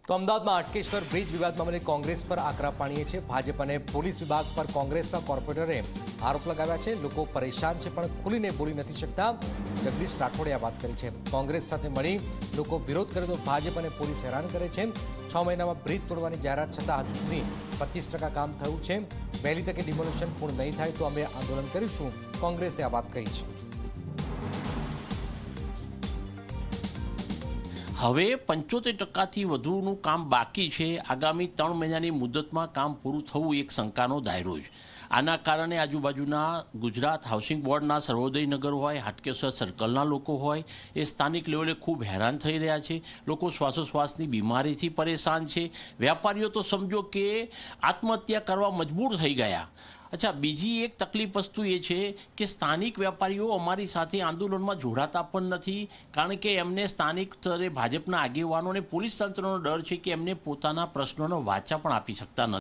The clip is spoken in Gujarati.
તો અમદાવાદમાં હાટકેશ્વર બ્રિજ વિવાદ મામલે કોંગ્રેસ પર આકરા પાણીએ છે। ભાજપ અને પોલીસ વિભાગ પર કોંગ્રેસના કોર્પોરેટરે આરોપ લગાવ્યા છે। લોકો પરેશાન છે પણ ખુલીને બોલી નથી શકતા। જગદીશ રાઠોડે આ વાત કરી છે। કોંગ્રેસ સાથે મળી લોકો વિરોધ કરે તો ભાજપ અને પોલીસ હેરાન કરે છે। 6 મહિનામાં બ્રિજ તોડવાની જાહેરાત છતાં હજુ સુધી 25% કામ થયું છે। વહેલી તકે ડિમોલિશન પૂર્ણ નહીં થાય તો અમે આંદોલન કરીશું, કોંગ્રેસે આ વાત કહી છે। હવે 75%થી વધુનું કામ બાકી છે। આગામી 3 મહિનાની મુદતમાં કામ પૂરું થવું એક શંકાનો દાયરો છે। આના કારણે આજુબાજુના ગુજરાત હાઉસિંગ બોર્ડના સર્વોદયનગર હોય, હાટકેશ્વર સર્કલના લોકો હોય, એ સ્થાનિક લેવલે ખૂબ હેરાન થઈ રહ્યા છે। લોકો શ્વાસોશ્વાસની બીમારીથી પરેશાન છે। વેપારીઓ તો સમજો કે આત્મહત્યા કરવા મજબૂર થઈ ગયા। અચ્છા, બીજી એક તકલીફ વસ્તુ એ છે કે સ્થાનિક વેપારીઓ અમારી સાથે આંદોલનમાં જોડાતા પણ નથી, કારણ કે એમને સ્થાનિક સ્તરે ભાજપના આગેવાનો અને પોલીસ તંત્રનો ડર છે કે એમને પોતાના પ્રશ્નોનો વાચા પણ આપી શકતા નથી।